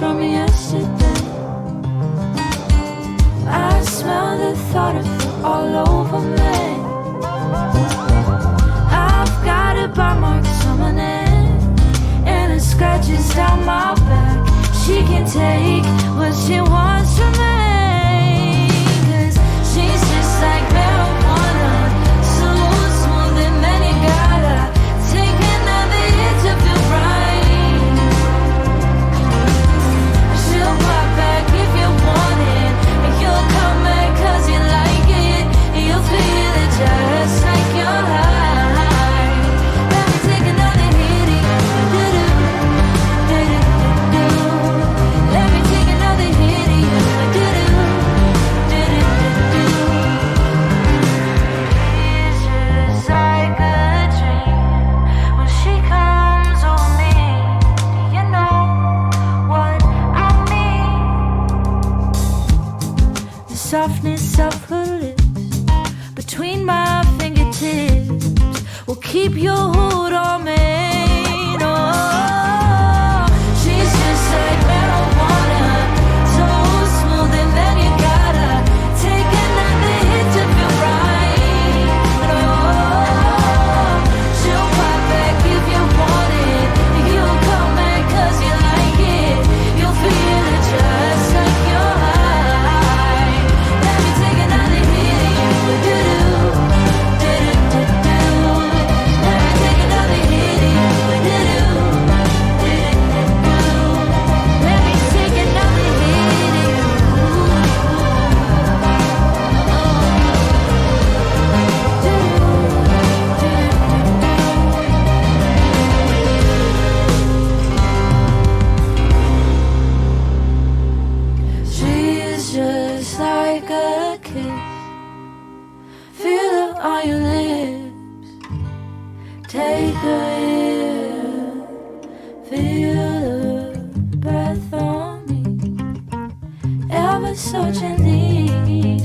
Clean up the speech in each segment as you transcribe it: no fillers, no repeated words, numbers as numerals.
from yesterday. I smell the thought of you all over me. I've got a bite marks on my neck and it scratches down my back. She can take what she wants from me, 'cause she's just like marijuana, so smooth and then you gotta take another hit to feel right. She'll pop back if you want it, and you'll come back 'cause you like it, and you'll feel it just like you're high. Let me take another hit of you, do-do, do-do-do-do. Let me take another hit of you, do-do, do-do-do-do. It's just like a dream when she comes on me. You know what I mean? The softness of her lips between my fingertips will keep your hold on me. No, she's just like marijuana, so smooth and then you gotta take another hit to feel right. No, she'll pop back if you want it, and you'll come back 'cause you like it. You'll feel it just like you're high. Let me take another hit of you, do-do, do-do-do-do. Let me take another hit of you, do-do, do-do-do-do. Let me take another hit of you. She is just like a kiss. Feel it on your lips. Take her here. Feel the breath on me. Ever so gently,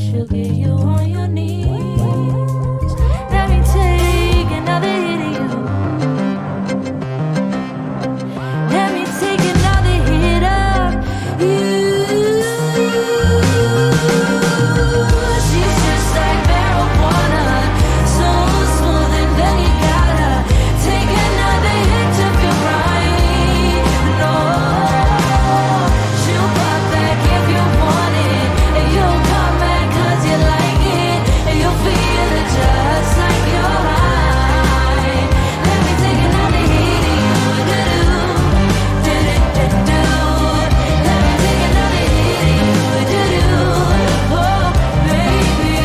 she'll get you on your knees. Let me take another hit of you. Let me take another hit of you. She's just like marijuana, so smooth and then you gotta take another hit to feel right. No, she'll pop back if you want it, and you'll come back 'cause you like it, and you'll feel it just like you're high. Let me take another hit of you, do-do, do-do-do-do. Let me take another hit of you, do-do, oh baby.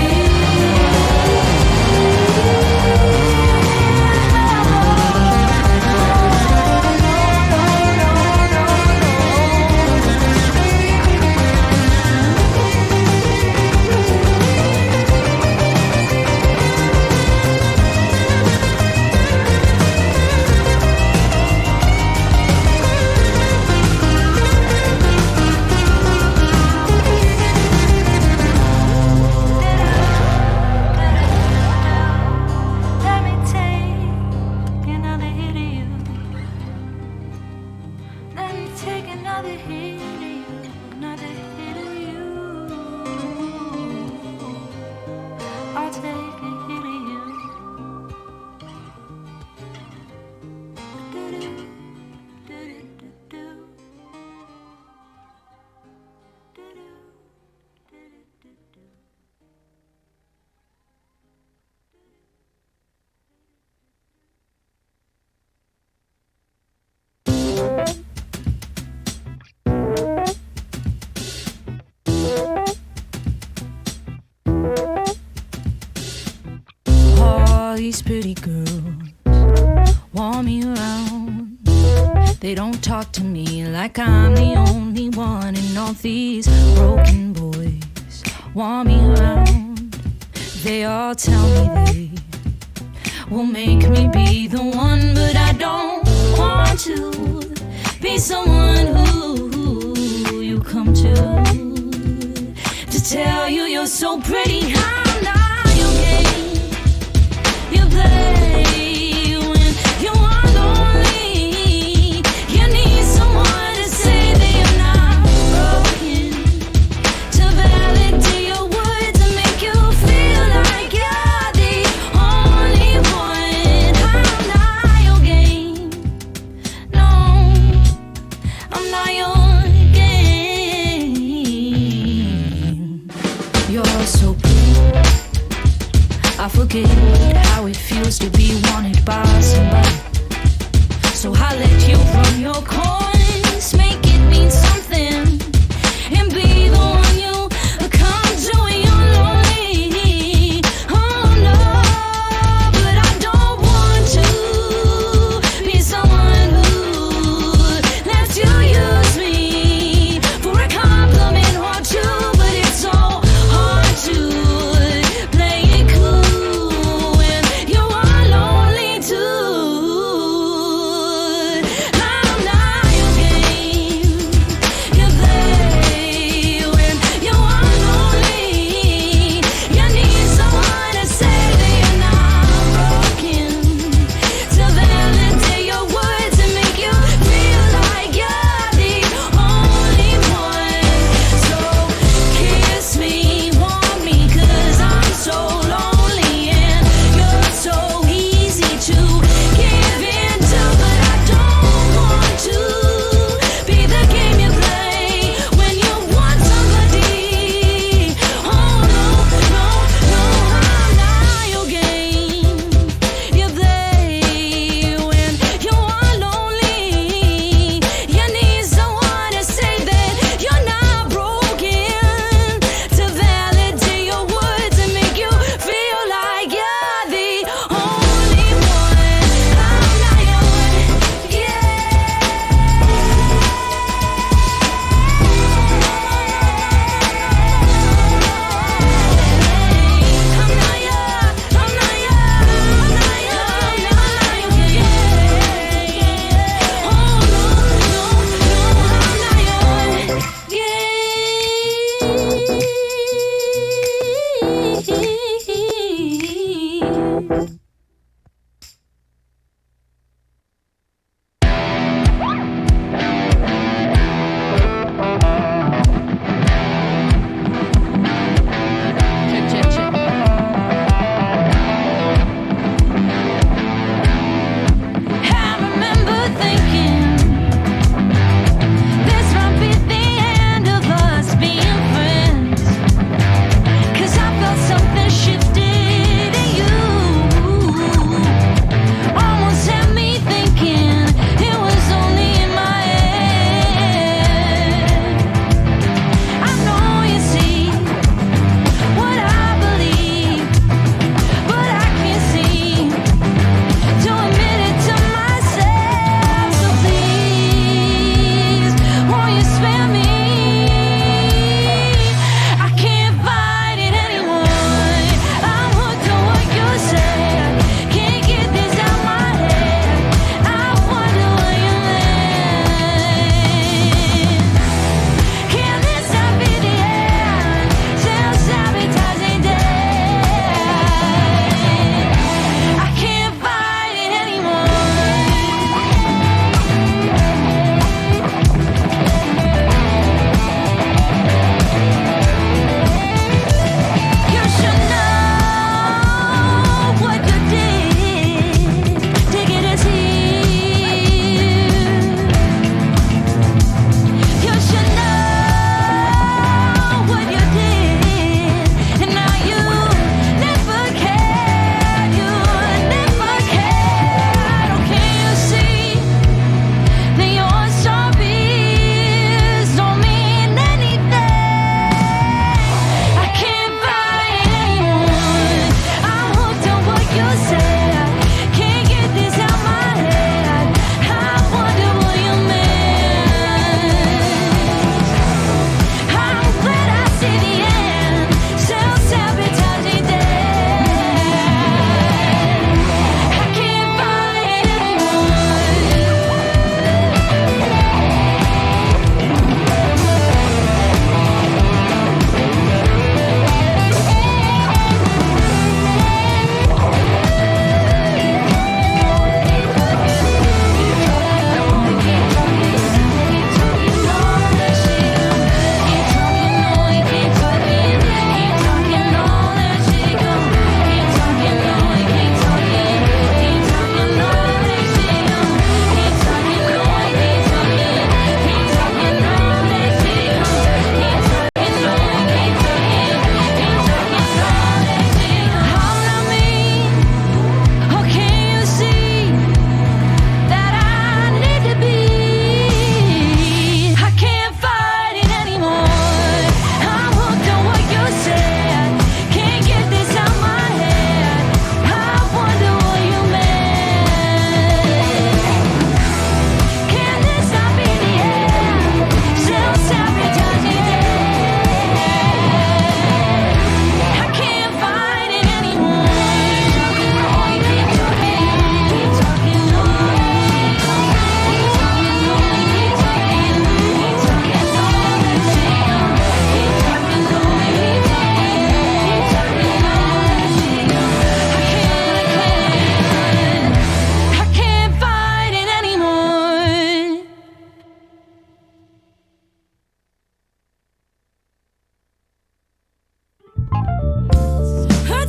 Let me take another hit of you. Let me take another hit of you, another hit of you. I'll take a hit of you. Do-do, do-do-do-do. Do-do, do-do-do-do. All these pretty girls want me around. They don't talk to me like I'm the only one, and all these broken boys want me around. They all tell me they will make me be the one, but I don't want to be someone who you come to tell you you're so pretty. I'm not your game. You play when you are lonely. You need someone to say that you're not forget how it feels to be wanted by somebody. So I let you run your coins, make it mean something, and be the one you come to when you're lonely. Oh no, but I don't want to be someone who lets you use me for a compliment or two. But it's so hard to play it cool when you are lonely too. I'm not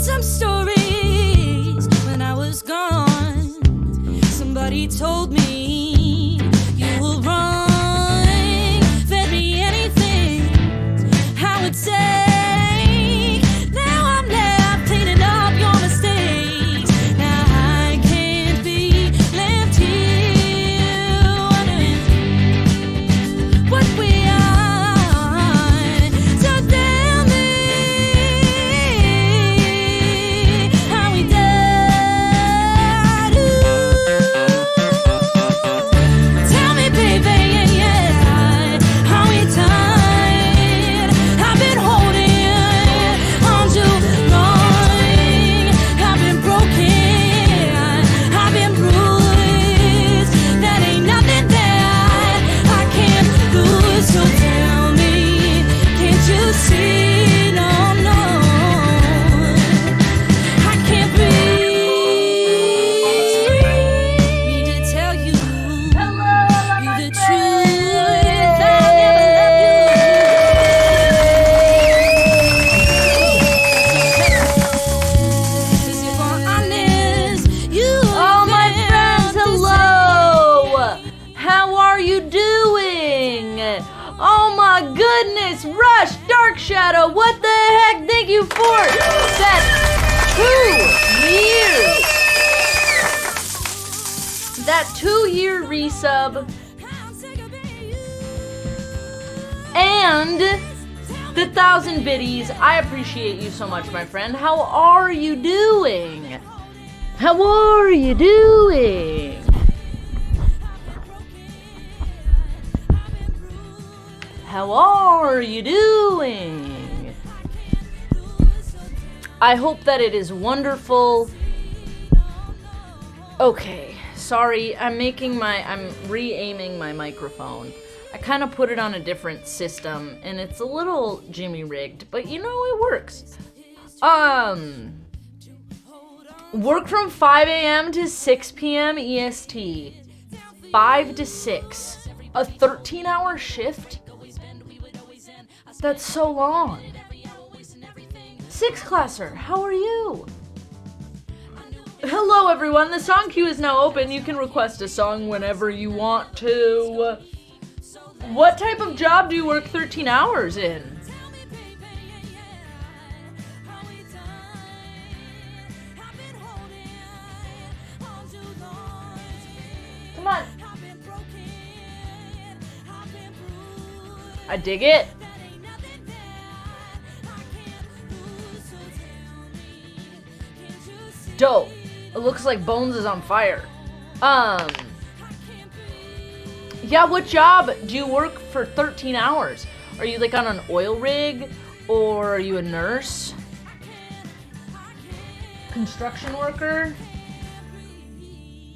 some stories when I was gone. Somebody told me you will run, fed me anything I would say. Now I'm left cleaning up your mistakes. Now I can't be left here wondering what we are. So tell me how we died. Ooh. Tell me, baby, yeah, how we died. I've been holding on too long. I've been broken. I've been bruised. That ain't nothing that I can't lose. So tell me, can't you see? No, no, I can't breathe. Need to tell you, the truth. I never loved you. 'Cause if we're honest, you Oh, my felt friends, the hello! How are you doing? Oh my goodness, Rush, Dark Shadow, what the heck? Thank you for that 2 years. That 2-year resub and the 1,000 biddies. I appreciate you so much, my friend. How are you doing? How are you doing? How are you doing? I hope that it is wonderful. Okay, sorry, I'm re-aiming my microphone. I kind of put it on a different system and it's a little jimmy rigged, but you know, it works. Work from 5 a.m. to 6 p.m. EST. 5 to 6. A 13-hour shift? That's so long. 6th classer, how are you? Hello everyone, the song queue is now open. You can request a song whenever you want to. What type of job do you work 13 hours in? Come on. I dig it. Dope. It looks like Bones is on fire. Yeah, what job do you work for 13 hours? Are you like on an oil rig? Or are you a nurse? Construction worker?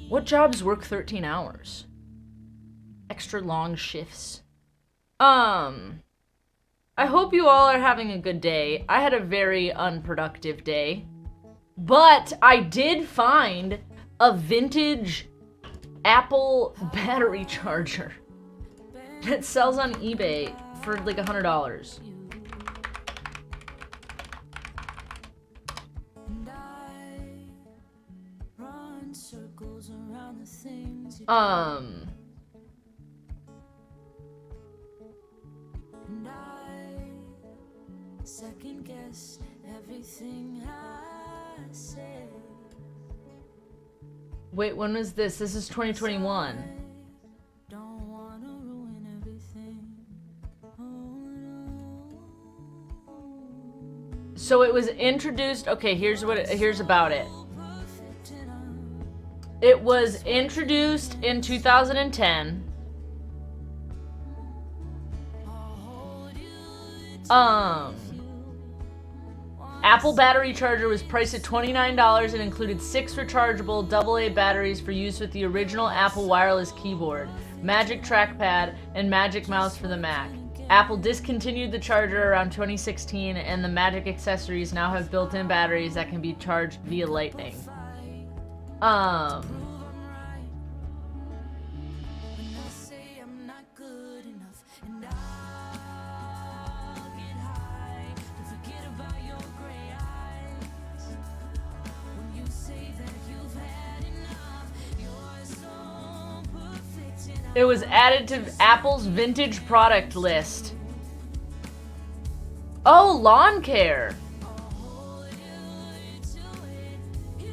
What jobs work 13 hours? Extra long shifts. I hope you all are having a good day. I had a very unproductive day. But I did find a vintage Apple battery charger that sells on eBay for like $100. Second guess everything I say. Wait, when was this? This is 2021. Don't wanna ruin everything. Oh, no. So it was introduced. Okay, here's about it. It was introduced in 2010. Apple battery charger was priced at $29 and included 6 rechargeable AA batteries for use with the original Apple wireless keyboard, Magic Trackpad, and Magic Mouse for the Mac. Apple discontinued the charger around 2016, and the Magic accessories now have built-in batteries that can be charged via Lightning. It was added to Apple's vintage product list. Oh, lawn care.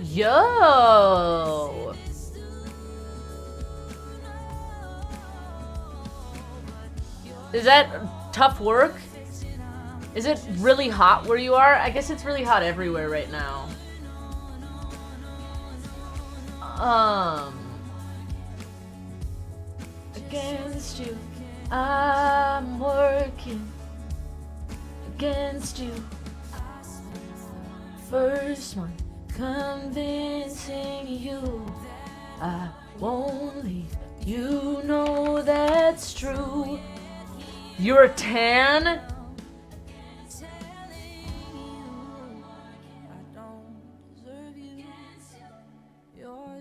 Yo. Is that tough work? Is it really hot where you are? I guess it's really hot everywhere right now. Against you, I'm working against you. First one, convincing you I won't leave. You know that's true. You're a tan?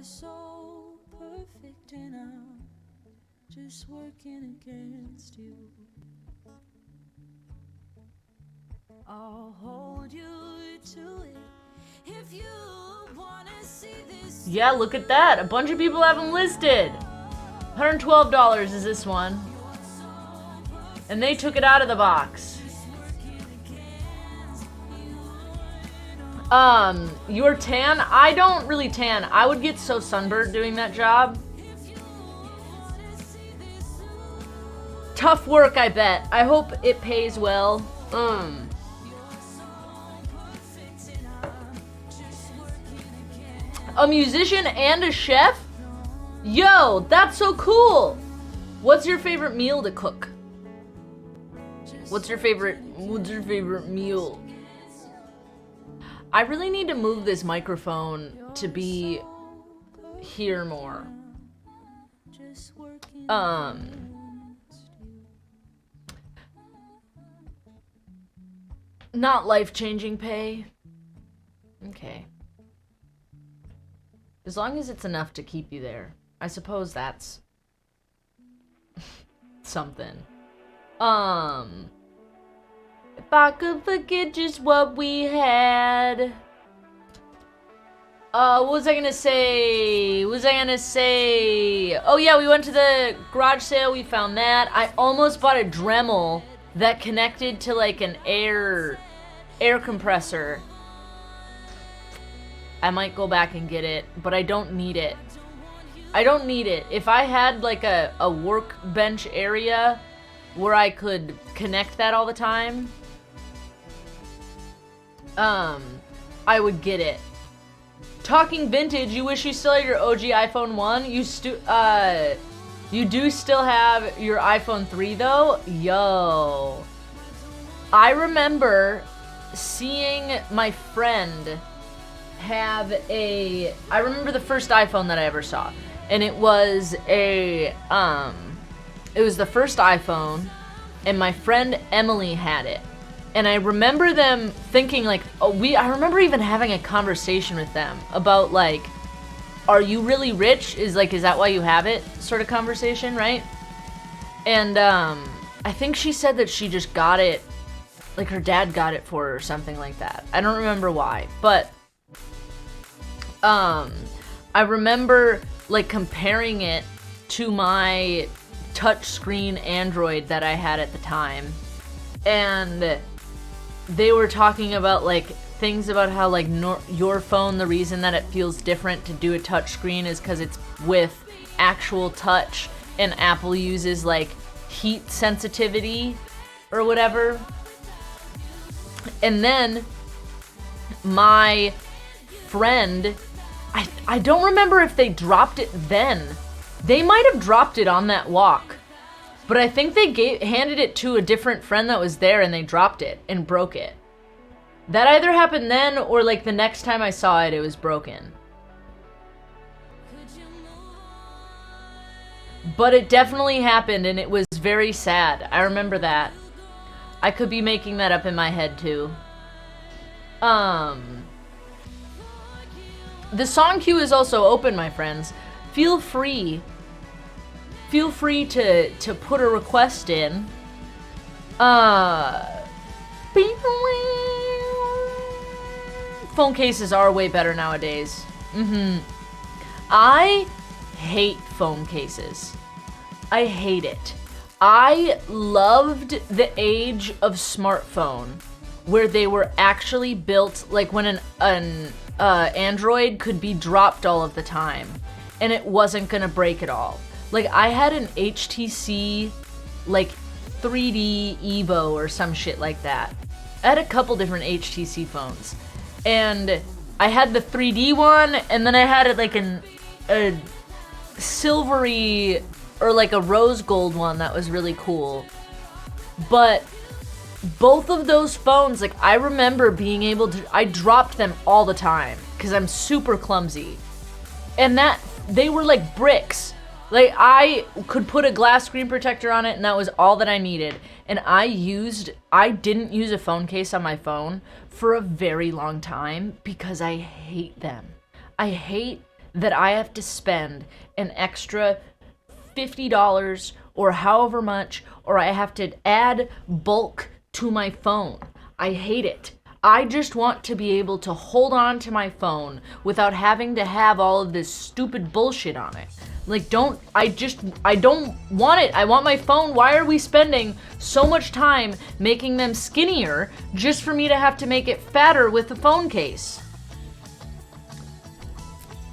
So perfect and I'm just working against you. I'll hold you to it if you wanna see this. Yeah, look at that. A bunch of people have them listed. $112 is this one. And they took it out of the box. You're tan? I don't really tan. I would get so sunburned doing that job. Tough work, I bet. I hope it pays well. A musician and a chef? Yo, that's so cool. What's your favorite meal to cook? What's your favorite meal? I really need to move this microphone to be here more. Not life-changing pay. Okay. As long as it's enough to keep you there. I suppose that's something. If I could forget just what we had. What was I gonna say? Oh yeah, we went to the garage sale, we found that. I almost bought a Dremel that connected to like an air compressor. I might go back and get it, but I don't need it. If I had like a workbench area where I could connect that all the time, I would get it. Talking vintage, you wish you still had your OG iPhone 1? You do still have your iPhone 3 though? Yo. I remember seeing my friend have I remember the first iPhone that I ever saw. And it was it was the first iPhone, and my friend Emily had it. And I remember them thinking like, I remember even having a conversation with them about like, are you really rich? Is that why you have it? Sort of conversation, right? And I think she said that she just got it, like her dad got it for her or something like that. I don't remember why, but I remember like comparing it to my touchscreen Android that I had at the time. And they were talking about like things about how like your phone, the reason that it feels different to do a touchscreen is because it's with actual touch, and Apple uses like heat sensitivity or whatever. And then my friend, I don't remember if they dropped it then. They might have dropped it on that walk. But I think they handed it to a different friend that was there, and they dropped it and broke it. That either happened then or like the next time I saw it, it was broken. But it definitely happened, and it was very sad. I remember that. I could be making that up in my head too. The song queue is also open, my friends. Feel free to put a request in. Phone cases are way better nowadays. I hate phone cases. I hate it. I loved the age of smartphone where they were actually built, like when an Android could be dropped all of the time and it wasn't gonna break at all. Like I had an HTC like 3D Evo or some shit like that. I had a couple different HTC phones, and I had the 3D one, and then I had like a silvery or like a rose gold one that was really cool. But both of those phones, like I remember being able to, I dropped them all the time because I'm super clumsy, and that they were like bricks. Like I could put a glass screen protector on it and that was all that I needed. And I didn't use a phone case on my phone for a very long time because I hate them. I hate that I have to spend an extra $50 or however much, or I have to add bulk to my phone. I hate it. I just want to be able to hold on to my phone without having to have all of this stupid bullshit on it. Like, I don't want it. I want my phone. Why are we spending so much time making them skinnier just for me to have to make it fatter with the phone case?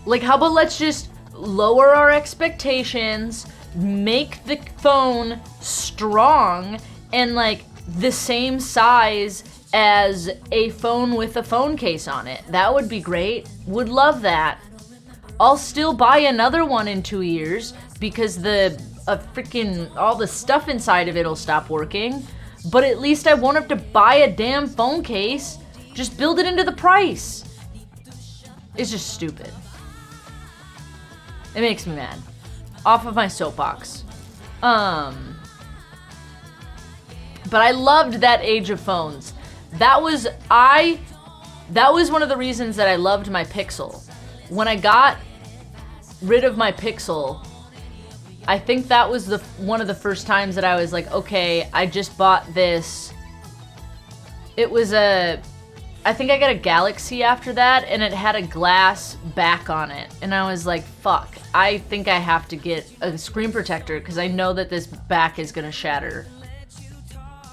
Like, how about let's just lower our expectations, make the phone strong and like the same size as a phone with a phone case on it. That would be great. Would love that. I'll still buy another one in 2 years because all the stuff inside of it'll stop working. But at least I won't have to buy a damn phone case. Just build it into the price. It's just stupid. It makes me mad. Off of my soapbox. But I loved that age of phones. That was one of the reasons that I loved my Pixel. When I got rid of my Pixel, I think that was one of the first times that I was like, okay, I just bought this. It was I think I got a Galaxy after that, and it had a glass back on it. And I was like, fuck, I think I have to get a screen protector because I know that this back is gonna shatter.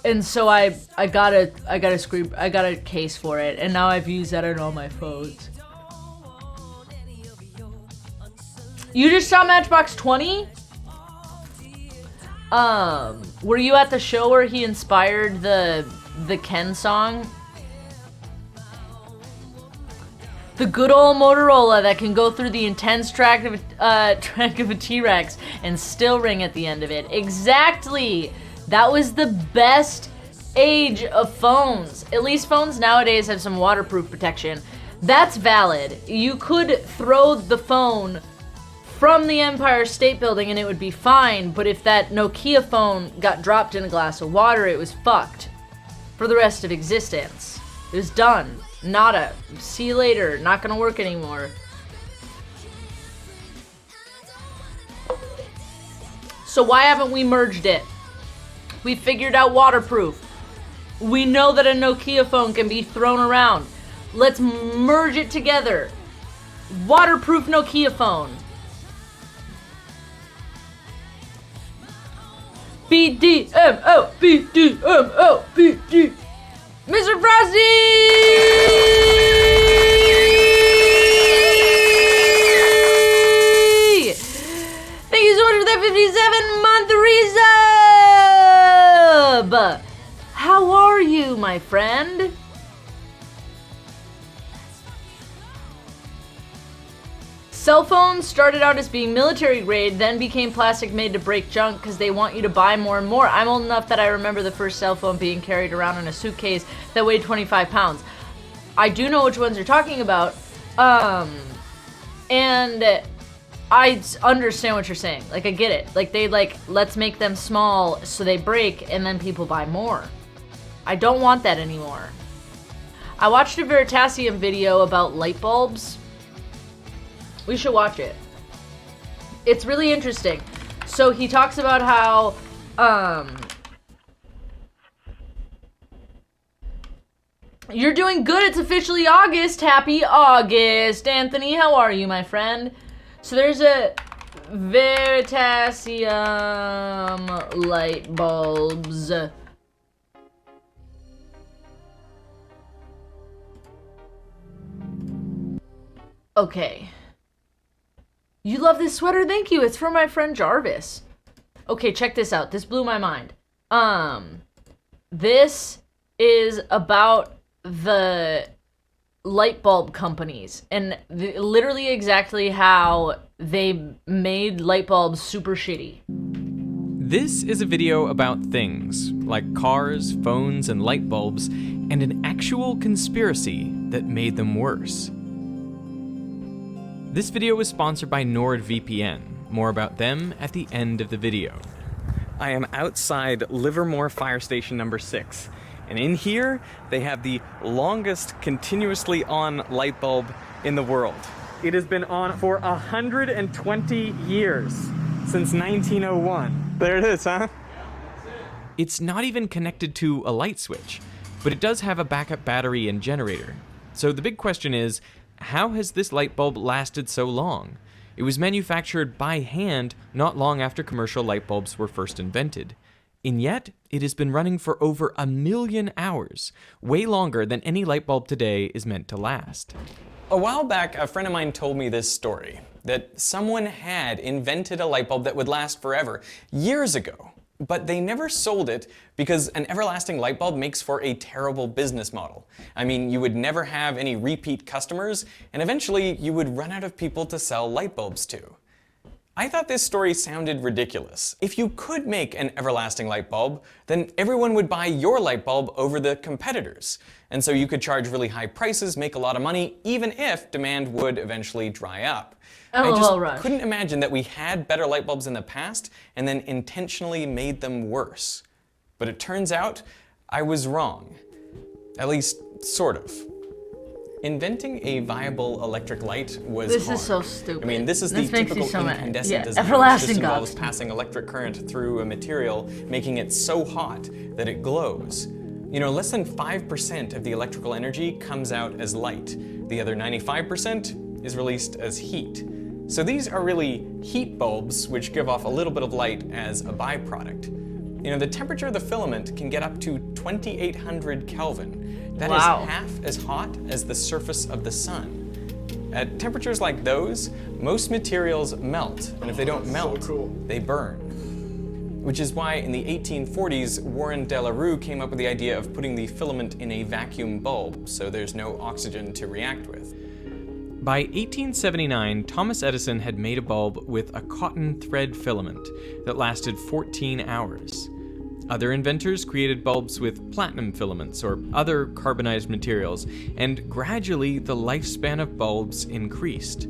And so I got a case for it, and now I've used that on all my phones. You just saw Matchbox 20? Were you at the show where he inspired the Ken song? The good old Motorola that can go through the intense track of a T-Rex and still ring at the end of it. Exactly! That was the best age of phones. At least phones nowadays have some waterproof protection. That's valid. You could throw the phone from the Empire State Building and it would be fine, but if that Nokia phone got dropped in a glass of water, it was fucked for the rest of existence. It was done. Nada. See you later. Not gonna work anymore. So why haven't we merged it? We figured out waterproof. We know that a Nokia phone can be thrown around. Let's merge it together. Waterproof Nokia phone. BDMO, BDMO, BD. Mr. Frosty! Thank you so much for that 57-month resub! How are you, my friend? Cell phones started out as being military grade, then became plastic made to break junk because they want you to buy more and more. I'm old enough that I remember the first cell phone being carried around in a suitcase that weighed 25 pounds. I do know which ones you're talking about, and I understand what you're saying. Like, I get it. Like, let's make them small so they break and then people buy more. I don't want that anymore. I watched a Veritasium video about light bulbs. We should watch it. It's really interesting. So he talks about how, you're doing good. It's officially August. Happy August. Anthony, how are you, my friend? So there's Veritasium light bulbs. Okay. You love this sweater? Thank you. It's from my friend Jarvis. Okay, check this out. This blew my mind. This is about the light bulb companies and literally exactly how they made light bulbs super shitty. This is a video about things like cars, phones, and light bulbs, and an actual conspiracy that made them worse. This video was sponsored by NordVPN. More about them at the end of the video. I am outside Livermore Fire Station number 6. And in here, they have the longest continuously on light bulb in the world. It has been on for 120 years, since 1901. There it is, huh? It's not even connected to a light switch, but it does have a backup battery and generator. So the big question is, how has this light bulb lasted so long? It was manufactured by hand not long after commercial light bulbs were first invented. And yet, it has been running for over 1 million hours, way longer than any light bulb today is meant to last. A while back, a friend of mine told me this story, that someone had invented a light bulb that would last forever, years ago, but they never sold it because an everlasting light bulb makes for a terrible business model. I mean, you would never have any repeat customers, and eventually you would run out of people to sell light bulbs to. I thought this story sounded ridiculous. If you could make an everlasting light bulb, then everyone would buy your light bulb over the competitors. And so you could charge really high prices, make a lot of money, even if demand would eventually dry up. I just couldn't imagine that we had better light bulbs in the past and then intentionally made them worse. But it turns out I was wrong. At least, sort of. Inventing a viable electric light was hard. This is so stupid. I mean, this is the typical incandescent design. Everlasting This involves passing electric current through a material, making it so hot that it glows. You know, less than 5% of the electrical energy comes out as light. The other 95% is released as heat. So these are really heat bulbs, which give off a little bit of light as a byproduct. You know, the temperature of the filament can get up to 2800 Kelvin. That is half as hot as the surface of the sun. At temperatures like those, most materials melt, and if they don't melt, they burn. Which is why in the 1840s, Warren de la Rue came up with the idea of putting the filament in a vacuum bulb, so there's no oxygen to react with. By 1879, Thomas Edison had made a bulb with a cotton thread filament that lasted 14 hours. Other inventors created bulbs with platinum filaments or other carbonized materials, and gradually the lifespan of bulbs increased.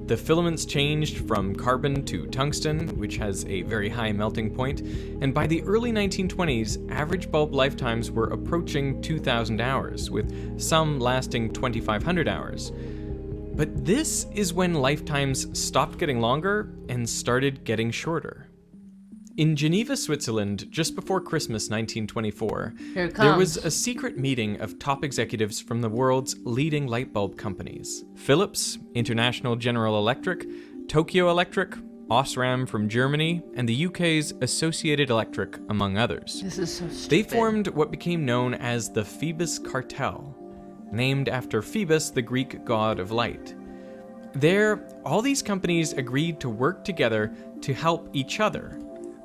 The filaments changed from carbon to tungsten, which has a very high melting point, and by the early 1920s, average bulb lifetimes were approaching 2,000 hours, with some lasting 2,500 hours. But this is when lifetimes stopped getting longer and started getting shorter. In Geneva, Switzerland, just before Christmas 1924, there was a secret meeting of top executives from the world's leading light bulb companies. Philips, International General Electric, Tokyo Electric, Osram from Germany, and the UK's Associated Electric, among others. This is so stupid. They formed what became known as the Phoebus Cartel, named after Phoebus, the Greek god of light. There, all these companies agreed to work together to help each other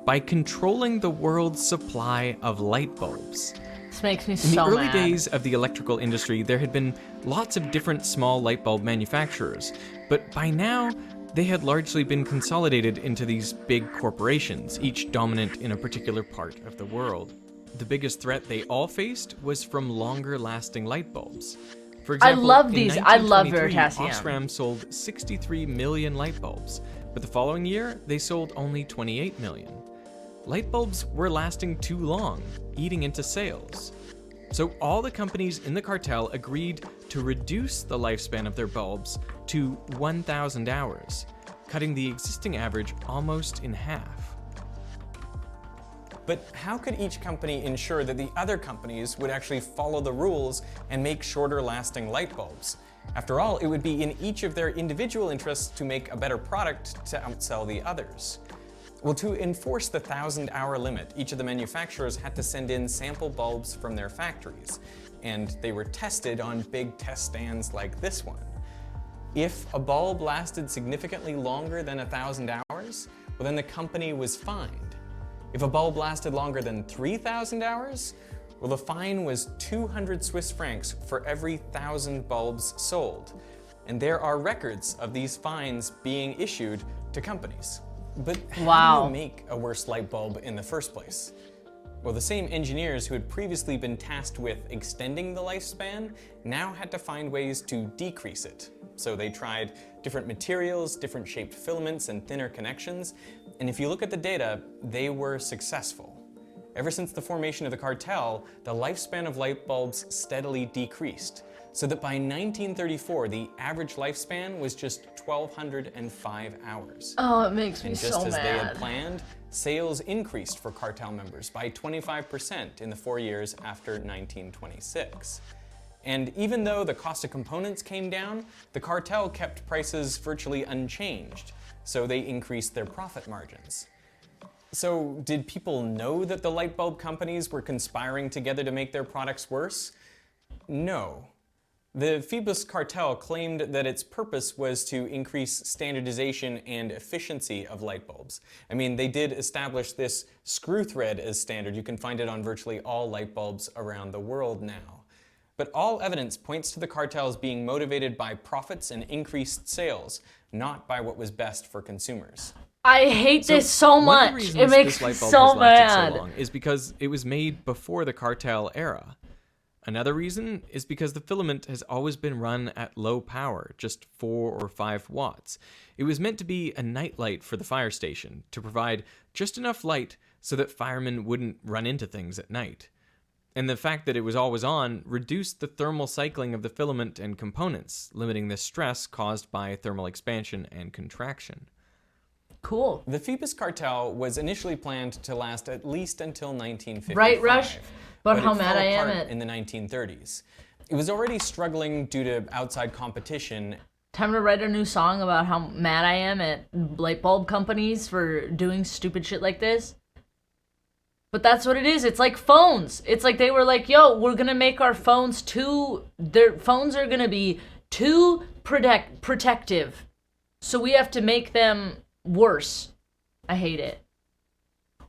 by controlling the world's supply of light bulbs. This makes me so mad. In the early mad. days of the electrical industry, there had been lots of different small light bulb manufacturers, but by now, they had largely been consolidated into these big corporations, each dominant in a particular part of the world. The biggest threat they all faced was from longer-lasting light bulbs. For example, I love these. In I love 1923, Veritasium. Osram sold 63 million light bulbs, but the following year, they sold only 28 million. Light bulbs were lasting too long, eating into sales. So all the companies in the cartel agreed to reduce the lifespan of their bulbs to 1,000 hours, cutting the existing average almost in half. But how could each company ensure that the other companies would actually follow the rules and make shorter lasting light bulbs? After all, it would be in each of their individual interests to make a better product to outsell the others. Well, to enforce the 1,000-hour limit, each of the manufacturers had to send in sample bulbs from their factories, and they were tested on big test stands like this one. If a bulb lasted significantly longer than 1,000 hours, well, then the company was fined. If a bulb lasted longer than 3,000 hours, well, the fine was 200 Swiss francs for every 1,000 bulbs sold. And there are records of these fines being issued to companies. But how do you make a worse light bulb in the first place? Well, the same engineers who had previously been tasked with extending the lifespan now had to find ways to decrease it. So they tried different materials, different shaped filaments, and thinner connections. And if you look at the data, they were successful. Ever since the formation of the cartel, the lifespan of light bulbs steadily decreased, so that by 1934, the average lifespan was just 1,205 hours. Oh, it makes me and so just as mad. they had planned, sales increased for cartel members by 25% in the 4 years after 1926. And even though the cost of components came down, the cartel kept prices virtually unchanged, so they increased their profit margins. So did people know that the light bulb companies were conspiring together to make their products worse? No. The Phoebus cartel claimed that its purpose was to increase standardization and efficiency of light bulbs. I mean, they did establish this screw thread as standard. You can find it on virtually all light bulbs around the world now. But all evidence points to the cartels being motivated by profits and increased sales, not by what was best for consumers. I hate this so One of the much. reasons It makes this me light bulb so has lasted mad. so long is because it was made before the cartel era. Another reason is because the filament has always been run at low power, just 4 or 5 watts. It was meant to be a nightlight for the fire station, to provide just enough light so that firemen wouldn't run into things at night. And the fact that it was always on reduced the thermal cycling of the filament and components, limiting the stress caused by thermal expansion and contraction. Cool. The Phoebus cartel was initially planned to last at least until 1955. Right, Rush? But how it mad fell I am apart at... in the 1930s. It was already struggling due to outside competition. Time to write a new song about how mad I am at light bulb companies for doing stupid shit like this. But that's what it is. It's like phones. It's like they were like, yo, we're gonna make our phones their phones are gonna be too protective. So we have to make them worse. I hate it.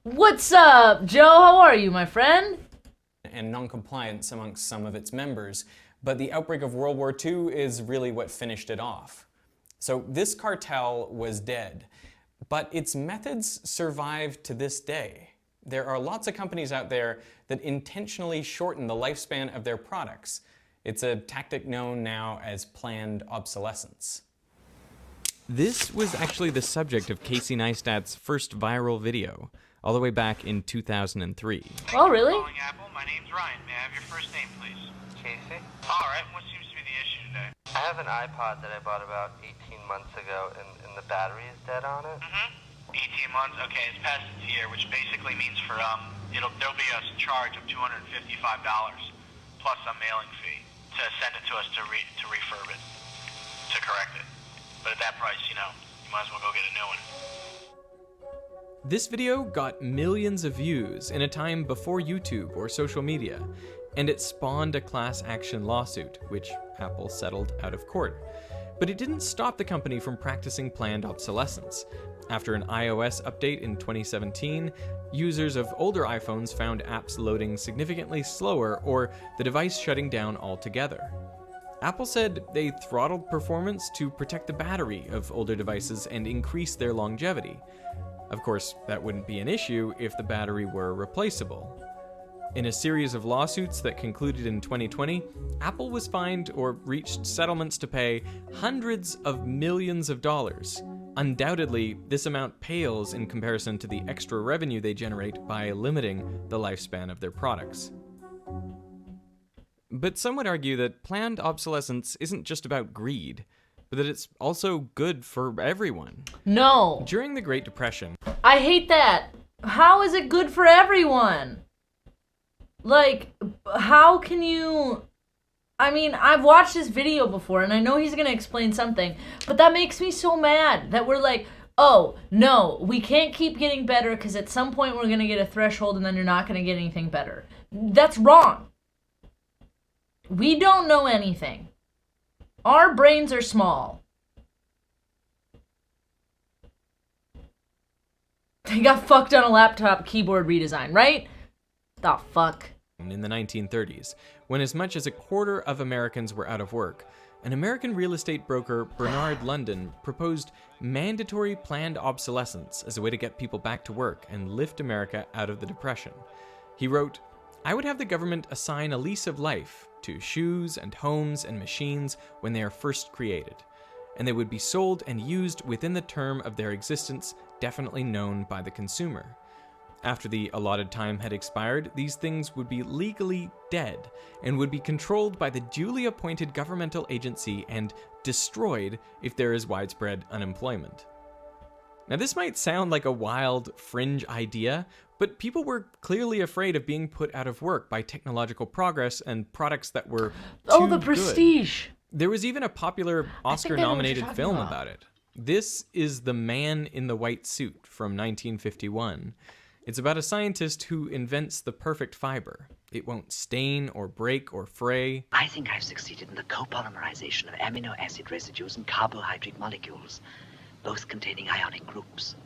What's up, Joe? How are you, my friend? And non-compliance amongst some of its members, but the outbreak of World War II is really what finished it off. So this cartel was dead, but its methods survive to this day. There are lots of companies out there that intentionally shorten the lifespan of their products. It's a tactic known now as planned obsolescence. This was actually the subject of Casey Neistat's first viral video, all the way back in 2003. Oh, really? Calling Apple. My name's Ryan. May I have your first name, please? Casey. All right. What seems to be the issue today? I have an iPod that I bought about 18 months ago, and the battery is dead on it. 18 months. Okay, it's past its year, which basically means for there'll be a charge of $255 plus a mailing fee to send it to us to refurb it, to correct it. But at that price, you might as well go get a new one. This video got millions of views in a time before YouTube or social media, and it spawned a class action lawsuit, which Apple settled out of court. But it didn't stop the company from practicing planned obsolescence. After an iOS update in 2017, users of older iPhones found apps loading significantly slower or the device shutting down altogether. Apple said they throttled performance to protect the battery of older devices and increase their longevity. Of course, that wouldn't be an issue if the battery were replaceable. In a series of lawsuits that concluded in 2020, Apple was fined or reached settlements to pay hundreds of millions of dollars. Undoubtedly, this amount pales in comparison to the extra revenue they generate by limiting the lifespan of their products. But some would argue that planned obsolescence isn't just about greed, but that it's also good for everyone. No. During the Great Depression, I hate that. How is it good for everyone? Like, how can you I mean, I've watched this video before, and I know he's gonna explain something, but that makes me so mad that we're like, oh, no, we can't keep getting better because at some point we're gonna get a threshold and then you're not gonna get anything better. That's wrong. We don't know anything. Our brains are small. They got fucked on a laptop keyboard redesign, right? The fuck? In the 1930s, when as much as a quarter of Americans were out of work, an American real estate broker, Bernard London, proposed mandatory planned obsolescence as a way to get people back to work and lift America out of the Depression. He wrote, "I would have the government assign a lease of life to shoes and homes and machines when they are first created, and they would be sold and used within the term of their existence definitely known by the consumer. After the allotted time had expired, these things would be legally dead and would be controlled by the duly appointed governmental agency and destroyed if there is widespread unemployment." Now, this might sound like a wild, fringe idea, but people were clearly afraid of being put out of work by technological progress and products that were Oh, too The good. Prestige. There was even a popular I know what you're Oscar-nominated talking film about. it. This is The Man in the White Suit from 1951. It's about a scientist who invents the perfect fiber. It won't stain or break or fray. I think I've succeeded in the copolymerization of amino acid residues and carbohydrate molecules, both containing ionic groups.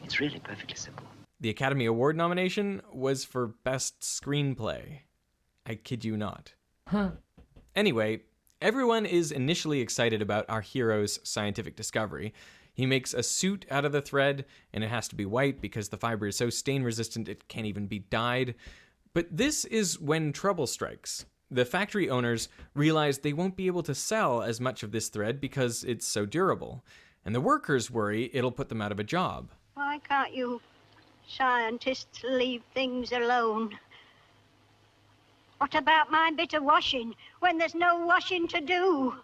It's really perfectly simple. The Academy Award nomination was for Best Screenplay. I kid you not. Anyway, everyone is initially excited about our hero's scientific discovery. He makes a suit out of the thread, and it has to be white because the fiber is so stain-resistant it can't even be dyed. But this is when trouble strikes. The factory owners realize they won't be able to sell as much of this thread because it's so durable. And the workers worry it'll put them out of a job. Why can't you scientists leave things alone? What about my bit of washing when there's no washing to do?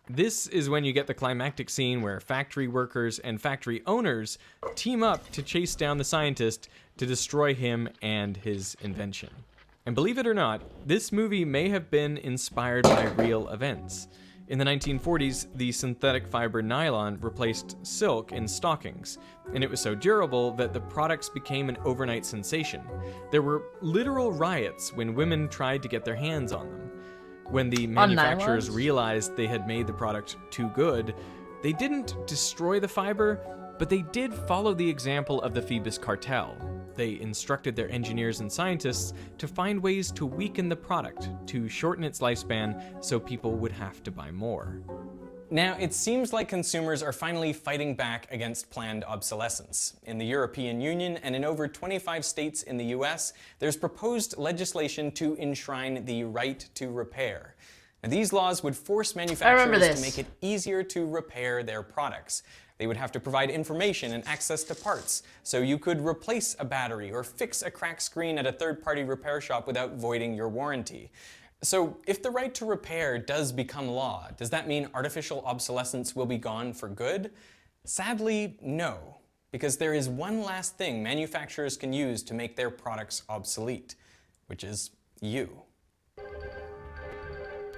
This is when you get the climactic scene where factory workers and factory owners team up to chase down the scientist to destroy him and his invention. And believe it or not, this movie may have been inspired by real events. In the 1940s, the synthetic fiber nylon replaced silk in stockings, and it was so durable that the products became an overnight sensation. There were literal riots when women tried to get their hands on them. When the manufacturers nylons? realized they had made the product too good, they didn't destroy the fiber, but they did follow the example of the Phoebus cartel. They instructed their engineers and scientists to find ways to weaken the product, to shorten its lifespan so people would have to buy more. Now, it seems like consumers are finally fighting back against planned obsolescence. In the European Union and in over 25 states in the US, there's proposed legislation to enshrine the right to repair. Now, these laws would force manufacturers to make it easier to repair their products. They would have to provide information and access to parts, so you could replace a battery or fix a cracked screen at a third-party repair shop without voiding your warranty. So, if the right to repair does become law, does that mean artificial obsolescence will be gone for good? Sadly, no, because there is one last thing manufacturers can use to make their products obsolete, which is you.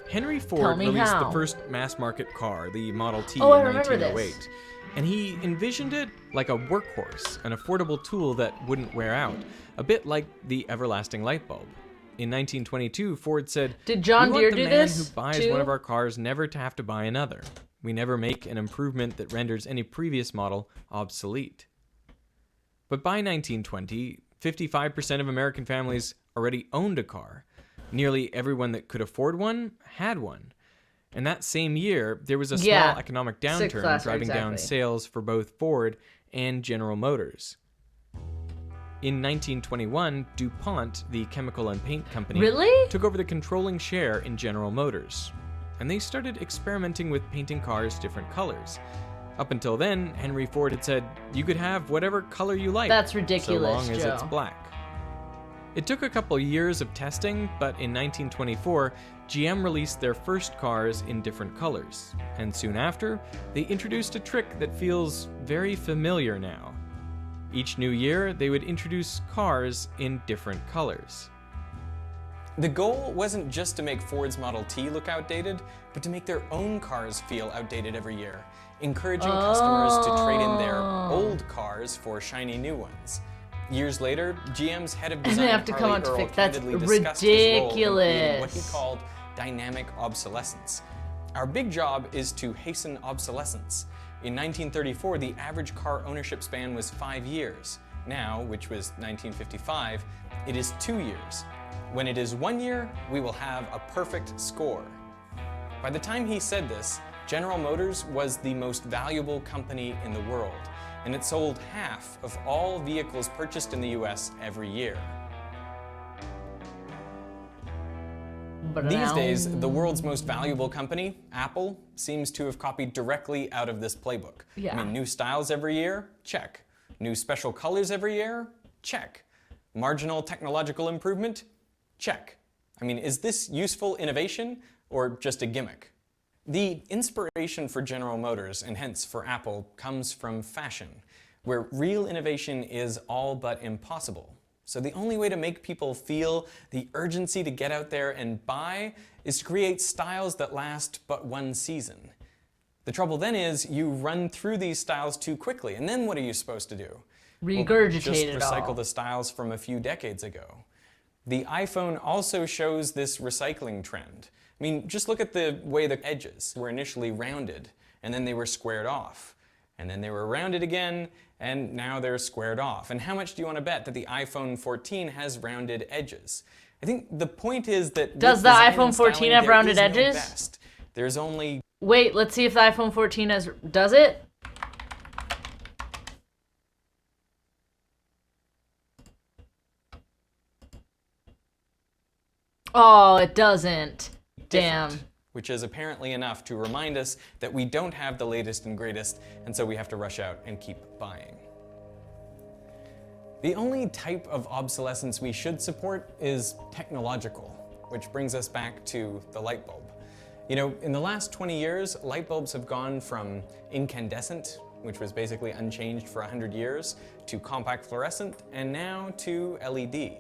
Henry Ford released how. the first mass-market car, the Model T, Oh, I in remember 1908. this. And he envisioned it like a workhorse, an affordable tool that wouldn't wear out, a bit like the everlasting light bulb. In 1922, Ford said, Did John "We Deere want the do man this who buys too? one of our cars never to have to buy another. We never make an improvement that renders any previous model obsolete." But by 1920, 55% of American families already owned a car. Nearly everyone that could afford one had one. And that same year, there was a small economic downturn driving down sales for both Ford and General Motors. In 1921, DuPont, the chemical and paint company, took over the controlling share in General Motors. And they started experimenting with painting cars different colors. Up until then, Henry Ford had said, you could have whatever color you like. That's ridiculous, so long as it's black. It took a couple years of testing, but in 1924, GM released their first cars in different colors. And soon after, they introduced a trick that feels very familiar now. Each new year, they would introduce cars in different colors. The goal wasn't just to make Ford's Model T look outdated, but to make their own cars feel outdated every year, encouraging customers to trade in their old cars for shiny new ones. Years later, GM's head of design, they have to come Harley out to Earl, fix. That's candidly discussed his role in creating what he ridiculous. called dynamic obsolescence. Our big job is to hasten obsolescence. In 1934, the average car ownership span was 5 years. Now, which was 1955, it is 2 years. When it is 1 year, we will have a perfect score. By the time he said this, General Motors was the most valuable company in the world, and it sold half of all vehicles purchased in the US every year. These days, the world's most valuable company, Apple, seems to have copied directly out of this playbook. Yeah. I mean, new styles every year? Check. New special colors every year? Check. Marginal technological improvement? Check. I mean, is this useful innovation or just a gimmick? The inspiration for General Motors, and hence for Apple, comes from fashion, where real innovation is all but impossible. So the only way to make people feel the urgency to get out there and buy is to create styles that last but one season. The trouble then is you run through these styles too quickly, and then what are you supposed to do? Regurgitate Just it all. recycle the styles from a few decades ago. The iPhone also shows this recycling trend. I mean, just look at the way the edges were initially rounded, and then they were squared off. And then they were rounded again, and now they're squared off. And how much do you want to bet that the iPhone 14 has rounded edges? I think the point is that Does the iPhone 14 have rounded edges? Best. There's only... Wait, let's see if the iPhone 14 does it? Oh, it doesn't. Damn. Which is apparently enough to remind us that we don't have the latest and greatest, and so we have to rush out and keep buying. The only type of obsolescence we should support is technological, which brings us back to the light bulb. You know, in the last 20 years, light bulbs have gone from incandescent, which was basically unchanged for 100 years, to compact fluorescent, and now to LED.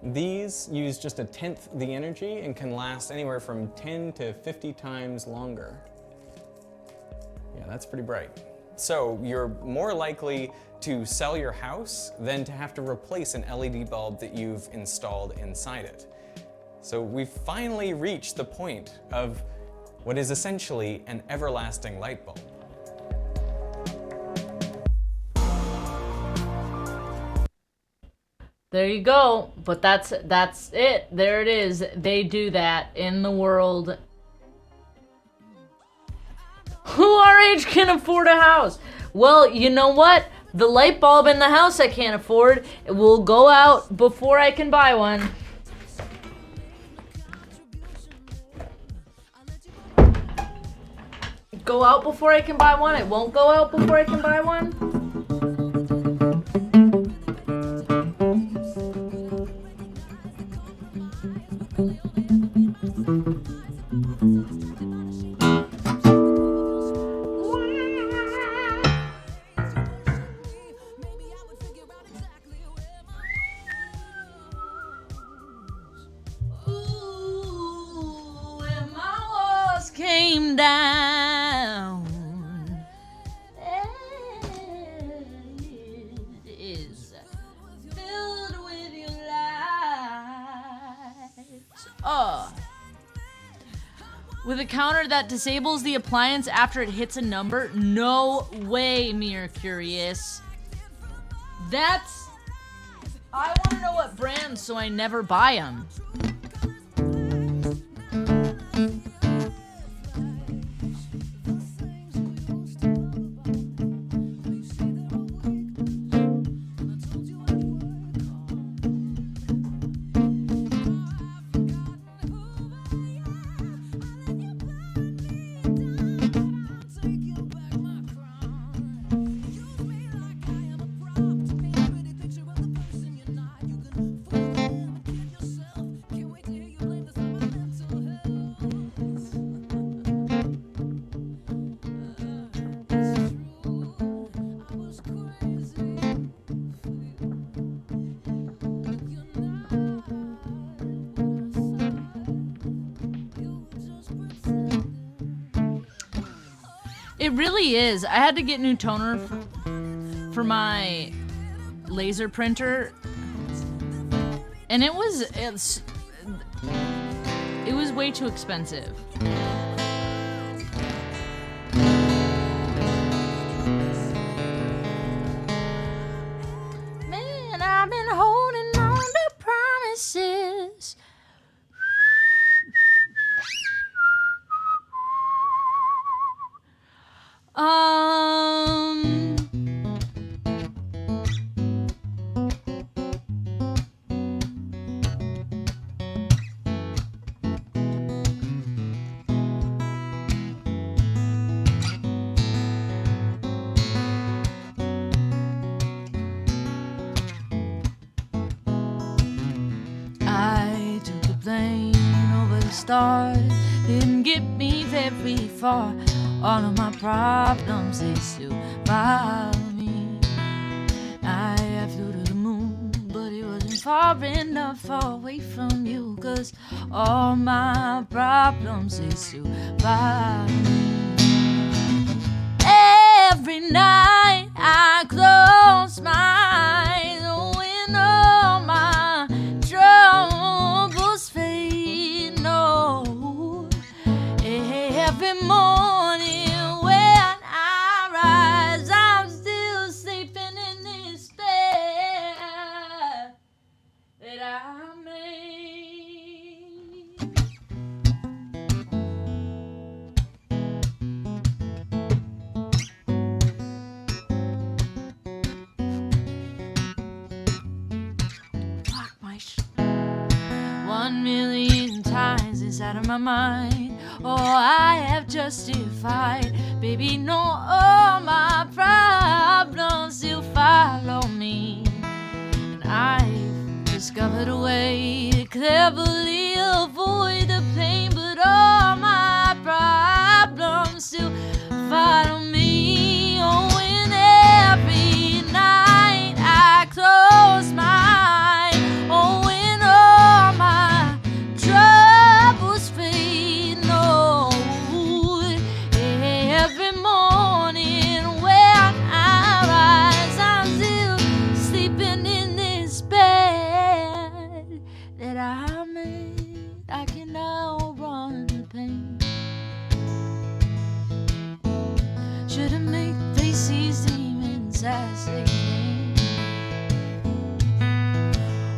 These use just 1/10 the energy and can last anywhere from 10 to 50 times longer. Yeah, that's pretty bright. So you're more likely to sell your house than to have to replace an LED bulb that you've installed inside it. So we've finally reached the point of what is essentially an everlasting light bulb. There you go. But that's it. There it is. They do that in the world. Who our age can afford a house? Well, you know what? The light bulb in the house I can't afford. It will go out before I can buy one. Go out before I can buy one. It won't go out before I can buy one. Came down. It is filled with your light. Oh. With a counter that disables the appliance after it hits a number? No way, Mere Curious. That's... I want to know what brand so I never buy them. It really is. I had to get new toner for my laser printer, and it was way too expensive. Man, I've been holding on to promises. I took the plane over the stars, didn't get me very far. All of my problems, they still bother me. I flew to the moon, but it wasn't far enough far away from you. 'Cause all my problems, they still bother me. Every night I close my eyes, knowing all my troubles fade. No, every morning when I rise, I'm still sleeping in this bed that I made. Fuck my shit. 1,000,000 times inside of my mind. Oh, I have justified. Baby, no, all my problems still follow me. And I've discovered a way to cleverly avoid the pain. But all my problems still follow me. Oh, and every night I close my eyes. Oh, and all my troubles fade. No, every morning when I rise, I'm still sleeping in this bed that I made. I can outrun the pain. Should've made these demons as they came.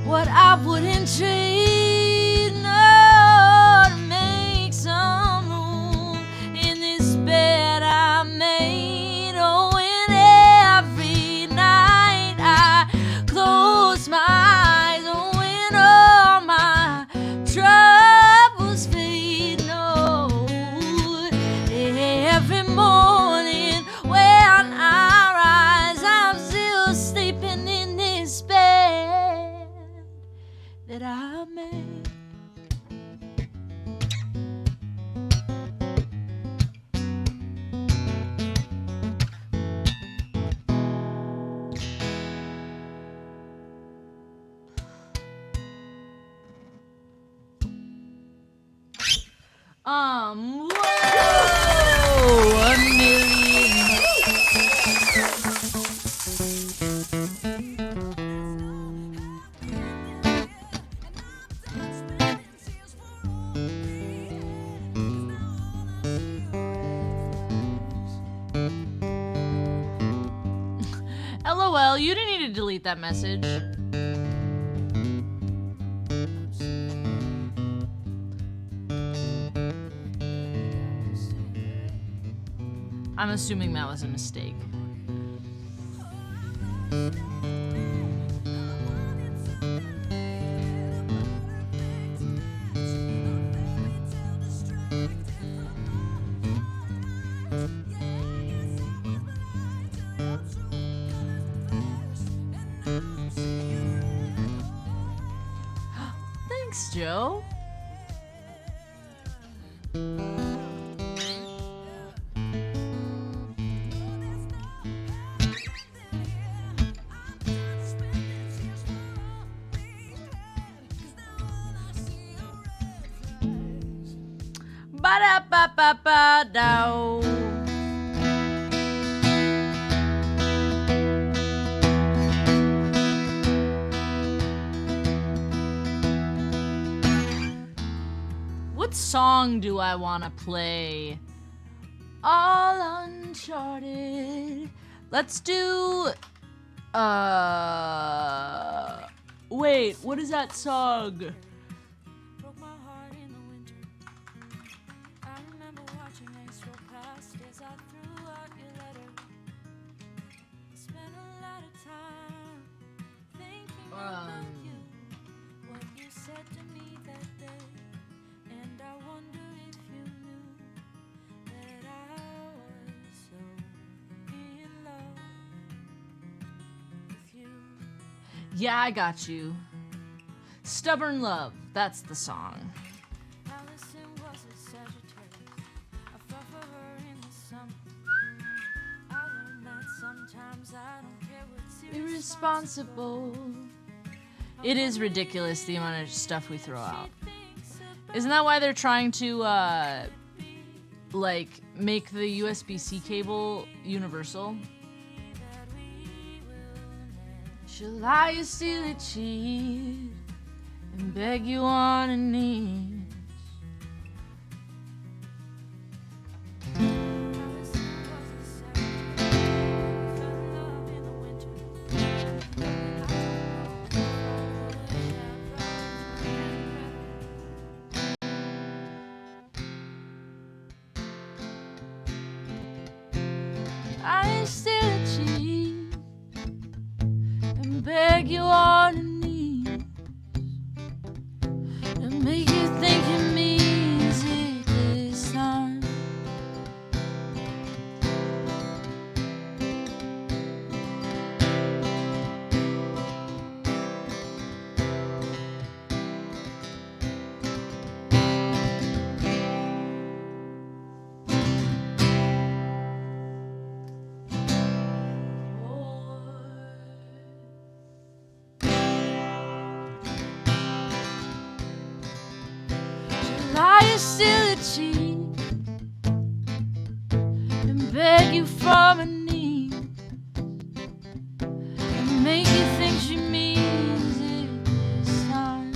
What I wouldn't trade, no, to make some room in this bed I made. Oh, and every night I close my eyes. Oh, and all my troubles fade. No, every morning when I rise, I'm still sleeping in this bed that I made. Whoa, 1,000,000. LOL, you didn't need to delete that message. I'm assuming that was a mistake. Thanks, Joe. Ba-da-ba-ba-ba-dow. What song do I want to play? All Uncharted. Let's do... Wait, what is that song? Broke my heart in the winter. I remember watching ice roll past as I threw out your letter. I spent a lot of time thinking about you, what you said to me that day, and I wonder if you knew that I was so in love with you. Yeah, I got you. Stubborn Love, that's the song. Allison was a Sagittarius. I fell for her in the summer. I learned that sometimes I don't care what's Irresponsible. It is ridiculous the amount of stuff we throw out. Isn't that why they're trying to, like, make the USB-C cable universal? She'll lie, you steal it, cheat, and beg you on her knees. I still cheat and beg you on your knees and make you think it means it this time. Lie, still a cheat and beg you from her knee and make you think she means it this time.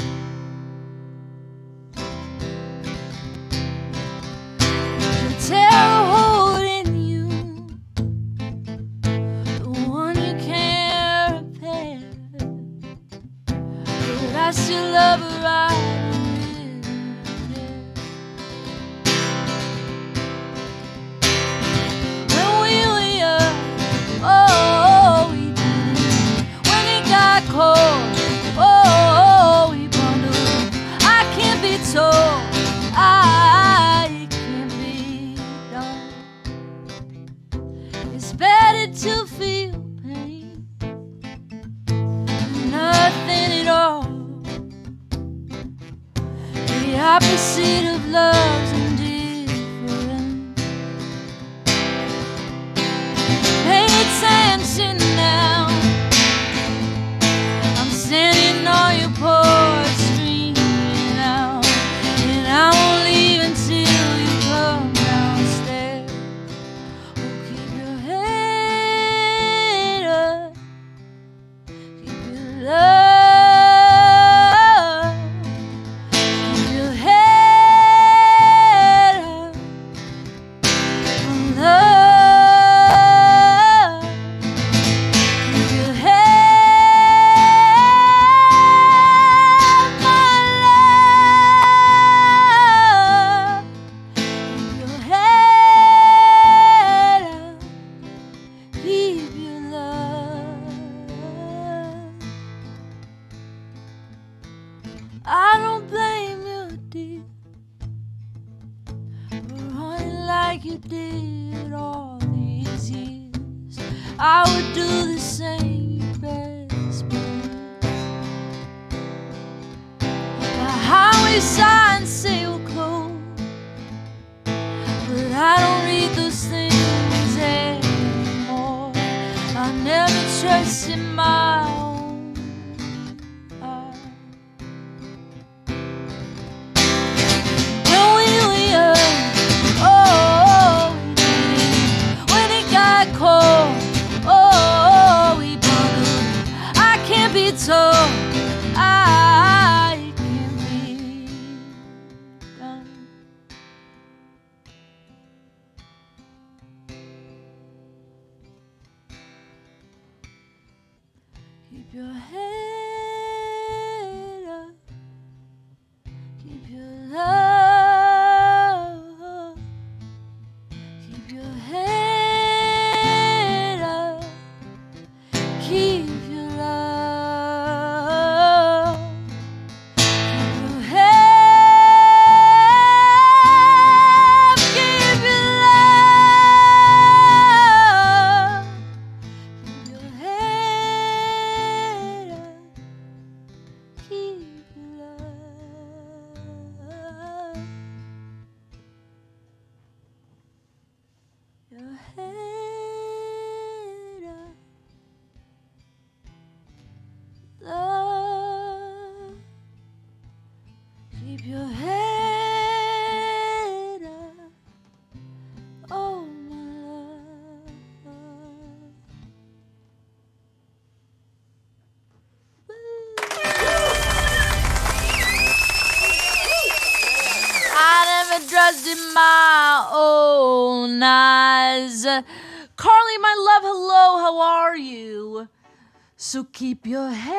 She'll tear a hole in you, the one you can't repair, but I still love her right. Oh, we bundled. I can't be told. I can't be done. It's better to feel pain than nothing at all. The opposite of love's indifferent. Pay attention now. Standing on your porch, screaming out, and I won't leave until you come downstairs. Oh, keep your head up, keep your love, keep your head up, love, keep your head. I don't blame you, dear, for running like you did all these years. I would do the same, you best believe. The highway signs say we're closed, but I don't read those things anymore. I never trust in my own eyes. When we were young, oh, we did it. When it got cold, oh, we bundled. I can't be told. I can't be done. Keep your head up. Keep your love. Keep your head up. Keep your love. Keep your head. Keep your love. Keep your head up. Keep your love. Your head up. Love. Keep your head up. Oh, my love. I never trusted my own eyes. Carly, my love, hello, how are you? So keep your head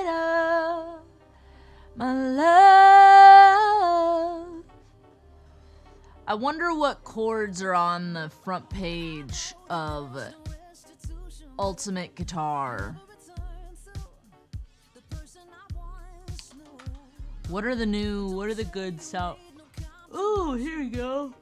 up, my love. I wonder what chords are on the front page of Ultimate Guitar. What are the good sound? Ooh, here we go.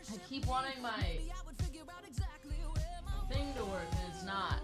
I keep wanting my thing to work and it's not.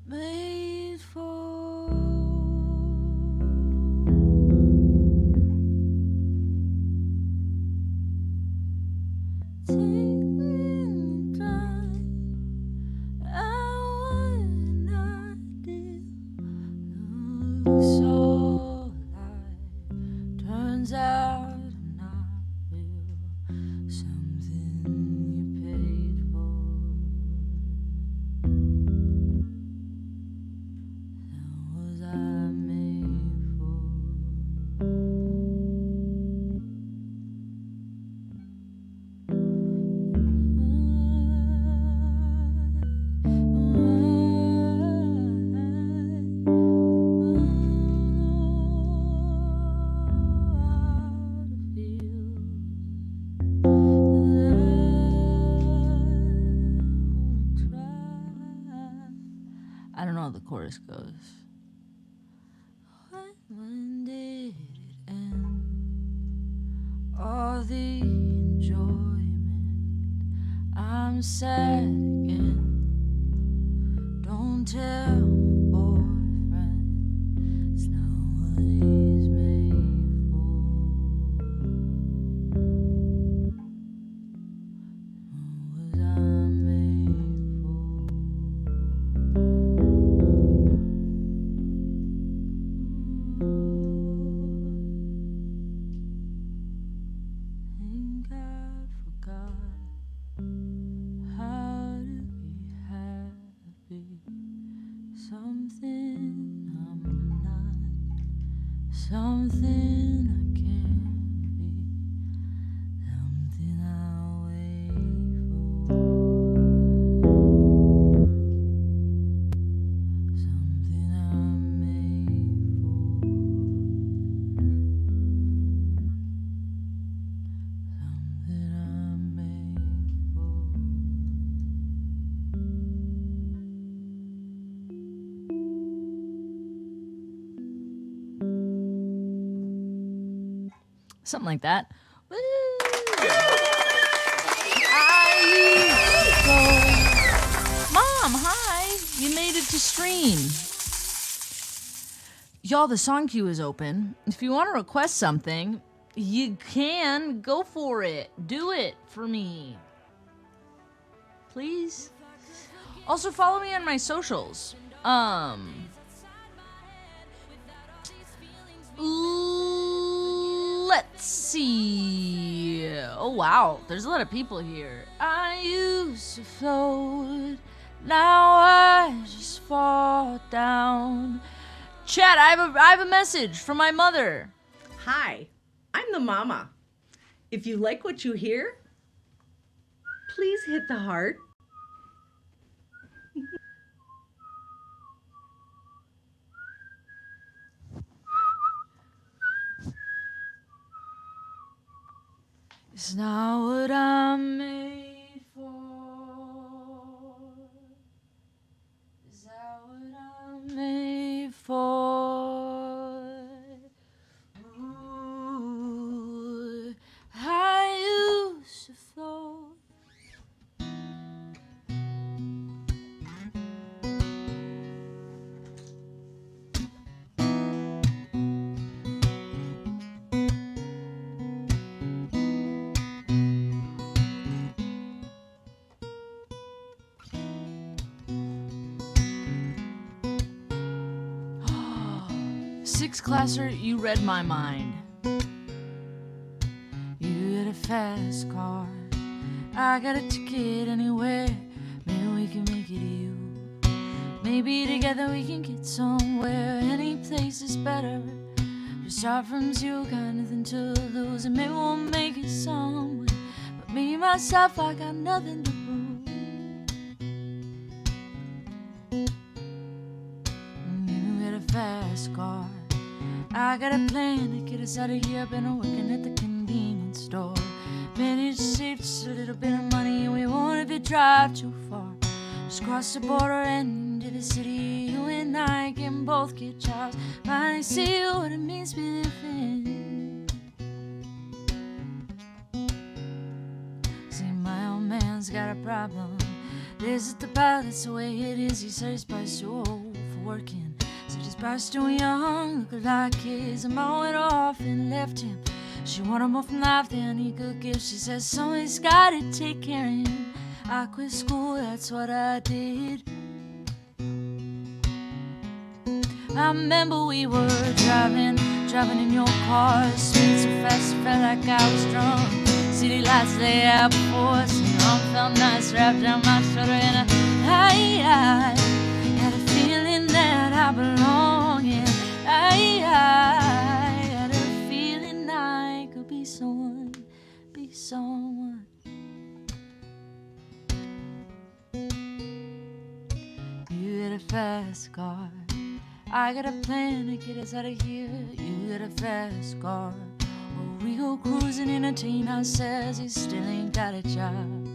Made for. Take me time. I would not do. So life turns out I'm not real. Something you paid for. Was I made for? I don't know how the chorus goes. When did it end? All the enjoyment I I'm sad again. Don't tell my boyfriend it's not what he's made for. What was I made for? Think I forgot how to be happy. Something I'm not, something I can't be, something I wait for, something I'm made for, something I'm made for. Something like that. Woo! Mom, hi! You made it to stream. Y'all, the song queue is open. If you want to request something, you can go for it. Do it for me. Please. Also, follow me on my socials. Let's see. Oh, wow. There's a lot of people here. I used to float. Now I just fall down. Chat, I have a message from my mother. Hi, I'm the mama. If you like what you hear, please hit the heart. It's not what I'm made for. Is that what I'm made for? Ooh, I used to float. Sixth classer, you read my mind. You had a fast car. I got a ticket anywhere. Maybe we can make it to you. Maybe together we can get somewhere. Any place is better. Just start from zero, got nothing to lose, and maybe we'll make it somewhere. But me, myself, I got nothing to prove. You got a fast car. I got a plan to get us out of here. I've been working at the convenience store. Managed to save just a little bit of money, and we won't have to drive too far. Just cross the border and into the city. You and I can both get jobs. Finally see what it means to be living. See, my old man's got a problem. This is the part, that's the way it is. He says he's probably too old for working. His brother's too young, look like kids. And mom went off and left him. She wanted more from life than he could give. She says somebody's gotta take care of him. I quit school, that's what I did. I remember we were driving in your car. Speed so fast, it felt like I was drunk. City lights lay out before us, and your arm felt nice wrapped around my shoulder. And I had a feeling that I belong, and I had a feeling I could be someone, be someone. You got a fast car, I got a plan to get us out of here. You got a fast car, or we go cruising, entertain ourselves. You still ain't got a job.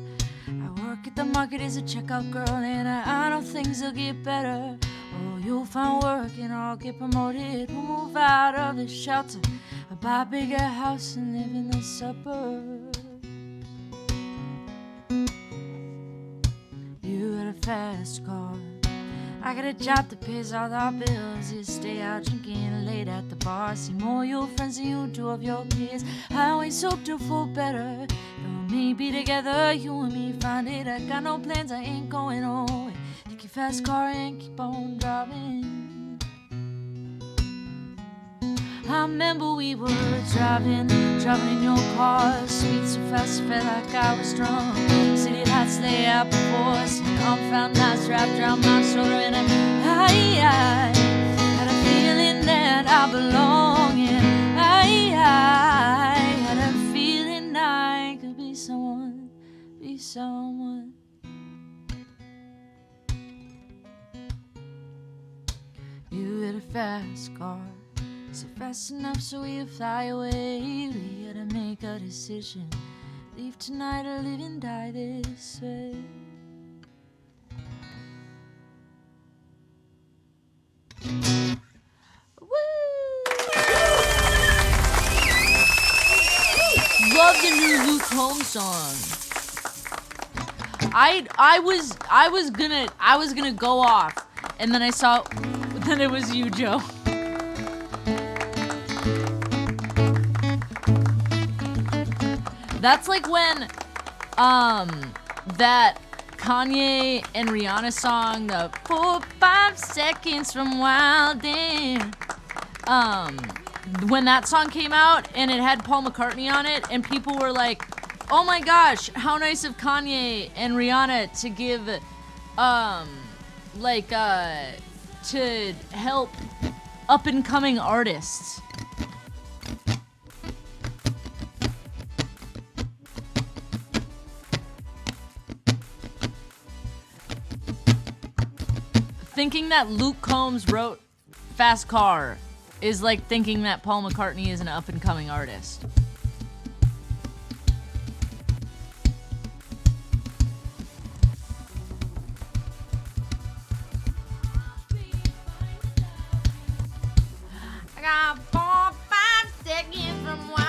I work at the market as a checkout girl, and I know things will get better. Oh, you'll find work and I'll get promoted. We'll move out of the shelter, I'll buy a bigger house and live in the suburbs. fast car. I got a job that pays all our bills. You stay out drinking late at the bar. See more your friends than you do of your kids. I always hope to feel better. Don't me be together, you and me find it. I got no plans, I ain't going home. Take your fast car and keep on driving. I remember we were driving in your car. Sweet so fast, felt like I was drunk. City lights lay out before us. Arm found nights wrapped around my shoulder. And I had a feeling that I belong. And I had a feeling I could be someone, be someone. You had a fast car. Is it fast enough so we fly away? We gotta make a decision. Leave tonight or live and die this way. Love the new Luke Combs song. I was gonna go off, and then I saw, then it was you, Joe. That's like when, that Kanye and Rihanna song, the 4 5 seconds from Wildin', when that song came out and it had Paul McCartney on it, and people were like, oh my gosh, how nice of Kanye and Rihanna to give, to help up-and-coming artists. Thinking that Luke Combs wrote Fast Car is like thinking that Paul McCartney is an up-and-coming artist. I got 4 5 seconds from wild.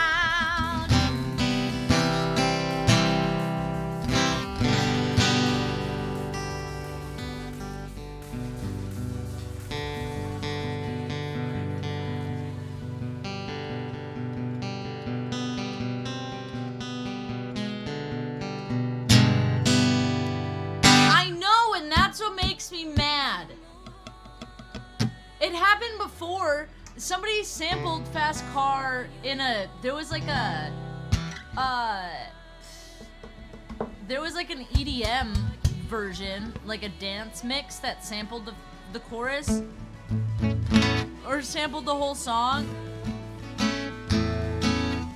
That's what makes me mad. It happened before. Somebody sampled Fast Car in a, there was like an EDM version, like a dance mix that sampled the chorus or sampled the whole song,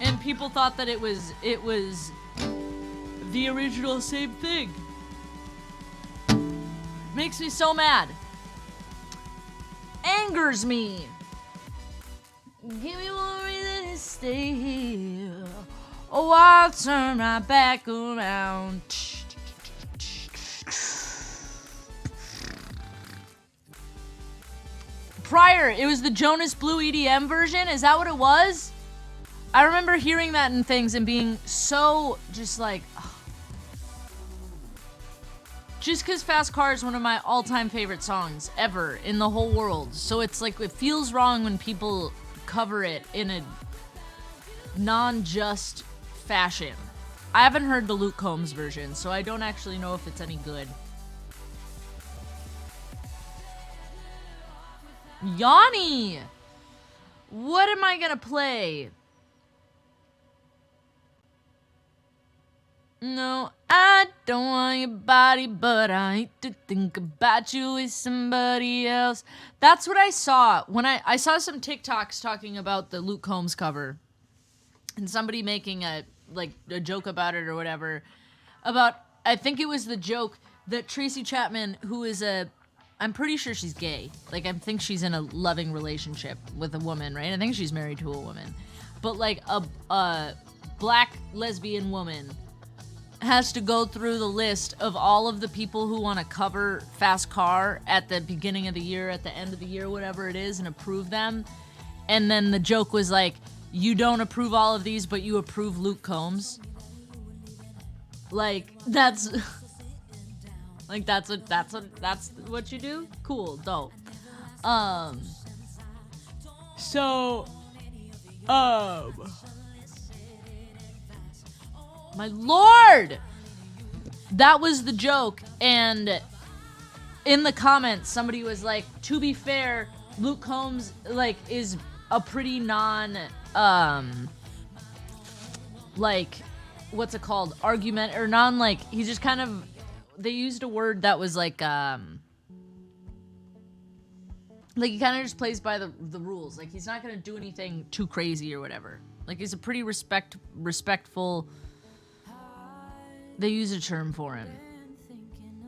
and people thought that it was the original same thing. Makes me so mad. Angers me. Give me one reason to stay here. Oh, I'll turn my back around. Prior, it was the Jonas Blue EDM version. Is that what it was? I remember hearing that in things and being so just like, just because Fast Car is one of my all-time favorite songs ever in the whole world. So it's like, it feels wrong when people cover it in a non-just fashion. I haven't heard the Luke Combs version, so I don't actually know if it's any good. Yanni! What am I gonna play? No, I don't want your body, but I hate to think about you with somebody else. That's what I saw when I saw some TikToks talking about the Luke Combs cover, and somebody making a joke about it or whatever. About, I think it was the joke that Tracy Chapman, who is I'm pretty sure she's gay. Like, I think she's in a loving relationship with a woman, right? I think she's married to a woman, but like a black lesbian woman has to go through the list of all of the people who want to cover Fast Car at the beginning of the year, at the end of the year, whatever it is, and approve them. And then the joke was like, you don't approve all of these, but you approve Luke Combs. Like, that's... Like that's what you do? Cool, dope. So my lord! That was the joke, and in the comments somebody was like, to be fair, Luke Combs like is a pretty like what's it called? Argument or like he's just kind of, they used a word that was like he kind of just plays by the rules. Like he's not gonna do anything too crazy or whatever. Like he's a pretty respectful. They use a term for him.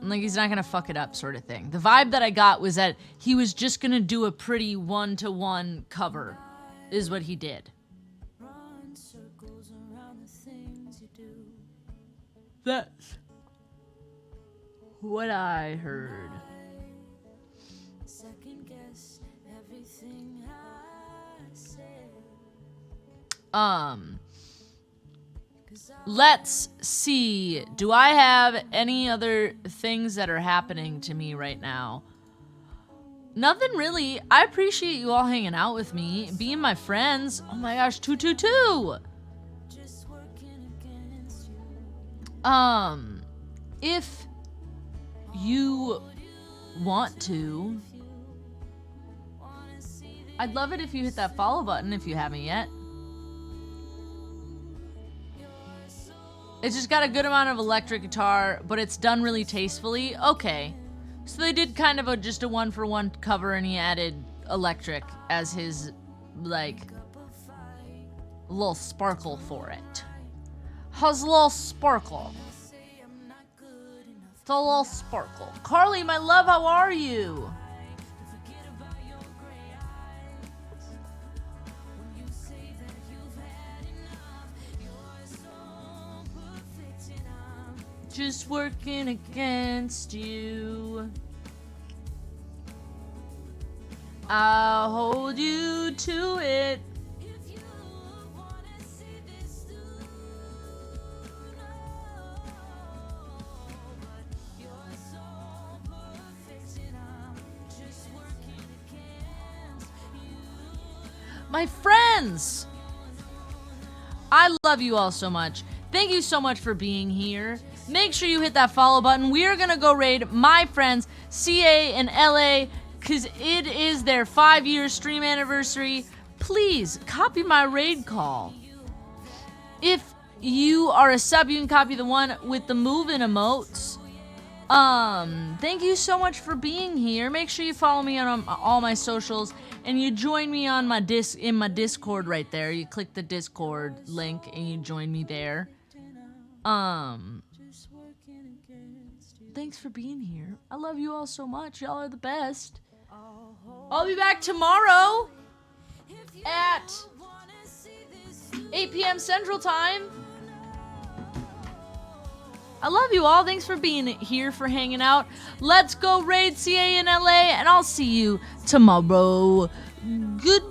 Like he's not gonna fuck it up, sort of thing. The vibe that I got was that he was just gonna do a pretty 1-to-1 cover, is what he did. That's what I heard. Let's see. Do I have any other things that are happening to me right now? Nothing really. I appreciate you all hanging out with me, being my friends. Oh my gosh, 222. If you want to, I'd love it if you hit that follow button if you haven't yet. It's just got a good amount of electric guitar, but it's done really tastefully. Okay. So they did kind of just a 1-for-1 cover, and he added electric as his, like, little sparkle for it. How's a little sparkle? It's a little sparkle. Carly, my love, how are you? Just working against you. I'll hold you to it. My friends! I love you all so much. Thank you so much for being here. Make sure you hit that follow button. We are going to go raid my friends CA and LA because it is their 5-year stream anniversary. Please copy my raid call. If you are a sub, you can copy the one with the moving emotes. Thank you so much for being here. Make sure you follow me on all my socials, and you join me on my in my Discord right there. You click the Discord link and you join me there. Thanks for being here. I love you all so much. Y'all are the best. I'll be back tomorrow at 8 p.m. Central Time. I love you all. Thanks for being here, for hanging out. Let's go raid CA in LA, and I'll see you tomorrow. Good